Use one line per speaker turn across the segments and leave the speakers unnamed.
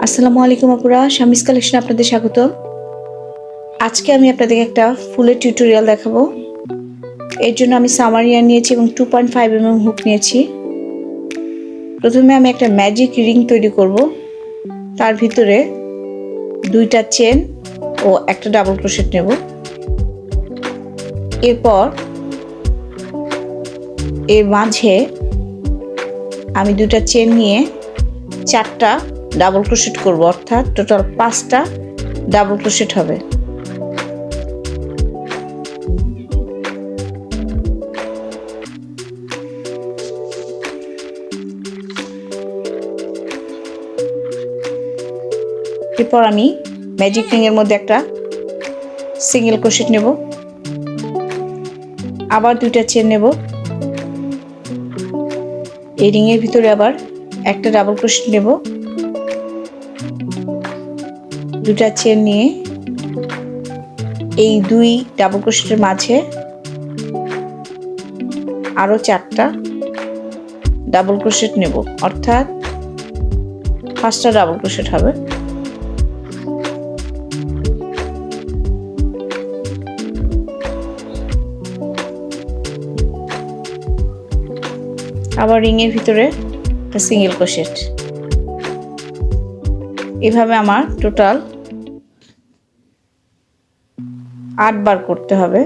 আসসালামু আলাইকুম আপুরা, শামিস কালেকশন আপনাদের স্বাগত। আজকে আমি আপনাদেরকে একটা ফুলের টিউটোরিয়াল দেখাবো। এর জন্য আমি সামারিয়া নিয়েছি এবং 2.5 mm হুক নিয়েছি। প্রথমে আমি একটা ম্যাজিক রিং তৈরি করব। তার ভিতরে দুইটা চেন ও একটা ডাবল ক্রোশেট নেব। এরপর এর মাঝে আমি দুইটা চেন নিয়ে চারটা ডাবল ক্রোশেট করব, অর্থাৎ টোটাল 5টা ডাবল ক্রোশেট হবে। এরপর আমি ম্যাজিক রিং এর মধ্যে একটা সিঙ্গেল ক্রোশেট নেব, আবার দুইটা চেন নেব, এই রিং এর ভিতরে আবার একটা ডাবল ক্রোশেট নেব, দুটা চেন নিয়ে এই দুই ডাবল ক্রোশেটের মাঝে আরো চারটা ডাবল ক্রোশেট নেব, অর্থাৎ 5টা ডাবল ক্রোশেট হবে। আবার রিং এর ভিতরে একটা সিঙ্গেল ক্রোশেট। এভাবে আমার টোটাল 8 বার করতে হবে।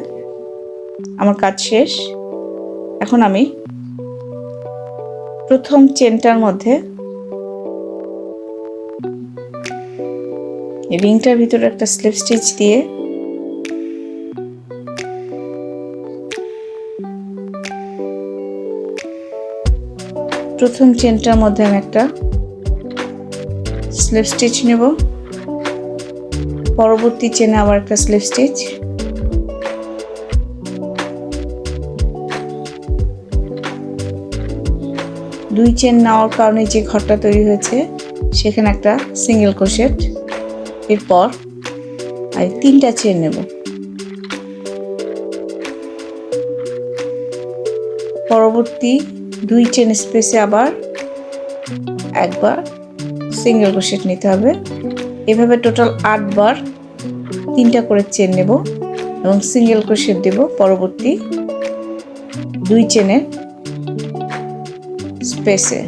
আমার কাজ শেষ। এখন আমি প্রথম চেনটার মধ্যে রিংটার ভিতরে একটা স্লিপ স্টিচ দিয়ে প্রথম চেনটার মধ্যে আমি একটা স্লিপ স্টিচ নেব, পরবর্তী চেনে আবার একটা স্লিপ স্টিচ, দুই চেন নেওয়ার কারণে যে ঘরটা তৈরি হয়েছে সেখানে একটা সিঙ্গেল ক্রোশেট। এরপর আমি 3টা চেন নেব, পরবর্তী দুই চেন স্পেসে আবার একবার সিঙ্গেল ক্রোশেট নিতে হবে। এভাবে টোটাল 8 বার 3টা করে চেন নেব এবং সিঙ্গেল ক্রোশেট দেব পরবর্তী দুই চেনের স্পেসে।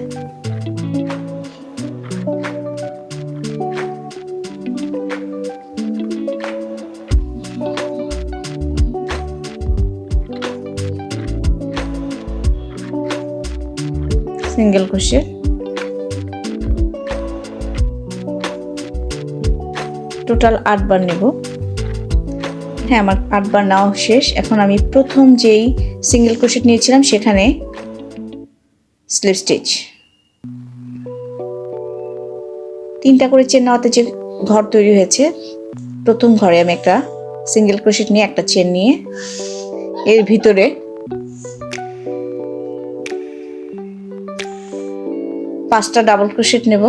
সিঙ্গেল ক্রোশেট টোটাল 8 বার নেব। হ্যাঁ, আমার 8 বার নেওয়া শেষ। এখন আমি প্রথম যেই সিঙ্গেল ক্রোশেট নিয়েছিলাম সেখানে স্লিপ স্টিচ, 3টা করে চেন নেওয়াতে যে ঘর তৈরি হয়েছে, প্রথম ঘরে আমি একটা সিঙ্গেল ক্রোশেট নিয়ে একটা চেন নিয়ে এর ভিতরে 5টা ডাবল ক্রোশেট নেব,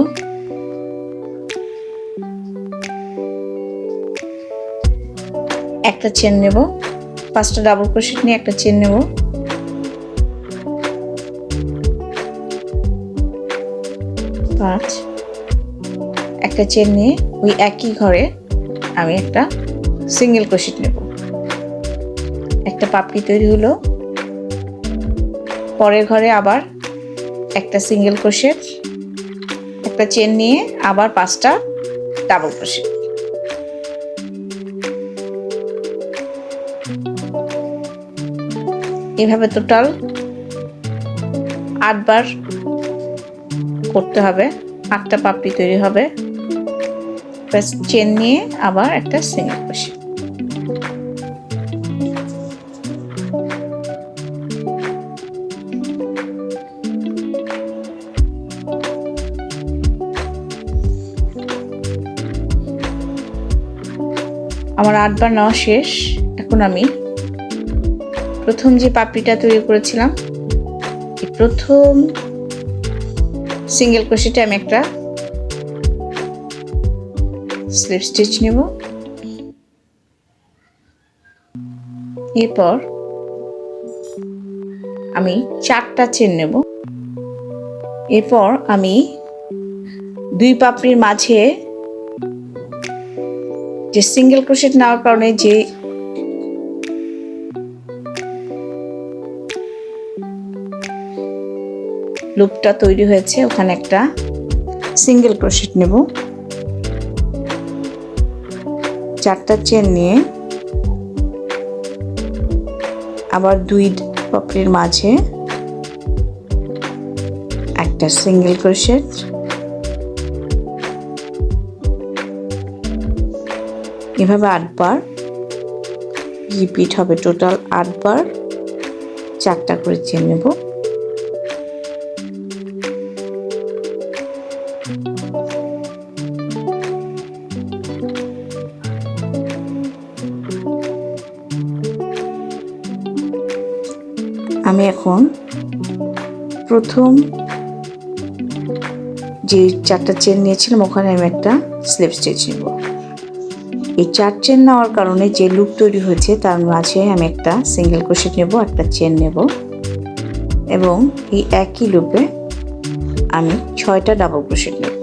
একটা চেন নেব, 5টা ডাবল ক্রোশেট নিয়ে একটা চেন নেব, একটা চেন নিয়ে ওই একই ঘরে আমি একটা সিঙ্গেল ক্রোশেট নেব। একটা পাপড়ি তৈরি হলো। পরের ঘরে আবার একটা সিঙ্গেল ক্রোশেট, একটা চেন নিয়ে আবার 5টা ডাবল ক্রোশেট। এভাবে টোটাল 8 বার করতে হবে। 8টা পাপড়ি তৈরি হবে, প্লাস চেন নিয়ে আবার একটা সিঙ্গেল ক্রোশেট। আমার 8 বার নেওয়া শেষ। এখন আমি প্রথম যে পাপড়িটা তৈরি করেছিলাম এই প্রথম সিঙ্গেল ক্রোশেটে আমি একটা স্লিপ স্টিচ নেব, এরপর আমি 4টা চেন নেব, এরপর আমি দুই পাপড়ির মাঝে যে সিঙ্গেল ক্রোশেট নেওয়ার কারণে যে লুপটা তৈরি হয়েছে ওখানে একটা সিঙ্গেল ক্রোশেট নেব। 4টা চেন নিয়ে আবার দুই পাপড়ির মাঝে একটা সিঙ্গেল ক্রোশেট, এভাবে 8 বার রিপিট হবে। টোটাল 8 বার 4টা করে চেন নেব। আমি এখন প্রথম যে 4টা চেন নিয়েছিলাম ওখানে আমি একটা স্লিপ স্টিচ নেব। এই 4 চেন নেওয়ার কারণে যে লুপ তৈরি হয়েছে তার মাঝে আমি একটা সিঙ্গেল ক্রোশেট নেব, একটা চেন নেব এবং এই একই লুপে আমি 6টা ডাবল ক্রোশেট নেব।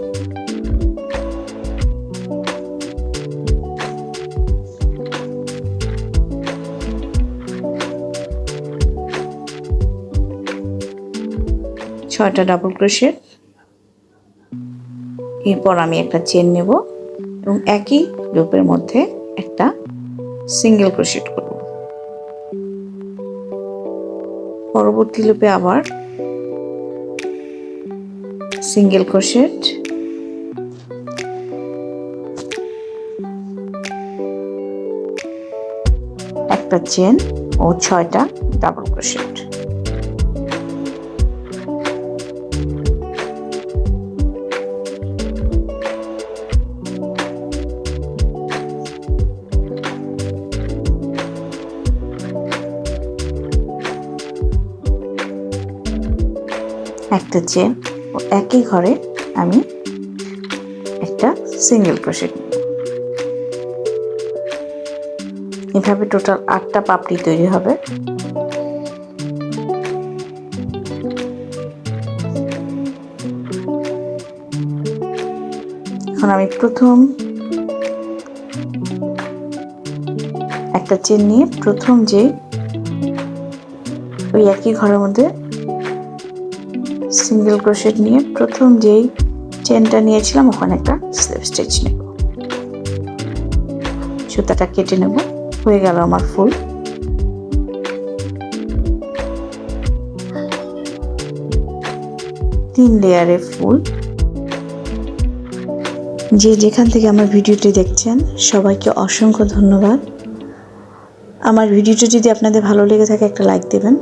ছয়টা ডাবল ক্রোশেট, এরপর আমি একটা চেন নেব এবং একই লুপের মধ্যে একটা সিঙ্গেল ক্রোশেট করব। পরবর্তী লুপে আবার সিঙ্গেল ক্রোশেট, একটা চেন ও 6টা ডাবল ক্রোশেট। একটা চেন ও একই ঘরে আমি একটা সিঙ্গেল ক্রোশেট নেব। এভাবে টোটাল 8টা পাপড়ি তৈরি হবে। এখন আমি প্রথম একটা চেন নিয়ে প্রথম যে ওই একই ঘরের মধ্যে সিঙ্গেল ক্রোশেট নিয়ে প্রথম যেই চেনটা নিয়েছিলাম ওখানে একটা স্লিপ স্টিচ নেব। সুতাটা কেটে নেব। হয়ে গেল আমার ফুল। তিন লেয়ারে ফুল। যে যেখান থেকে আমার ভিডিওটি দেখছেন সবাইকে অসংখ্য ধন্যবাদ। আমার ভিডিওটি যদি আপনাদের ভালো লেগে থাকে একটা লাইক দেবেন।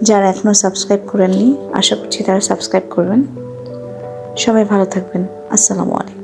যারা এখনো সাবস্ক্রাইব করেননি আশা করছি তারা সাবস্ক্রাইব করবেন। সবাই ভালো থাকবেন। আসসালামু আলাইকুম।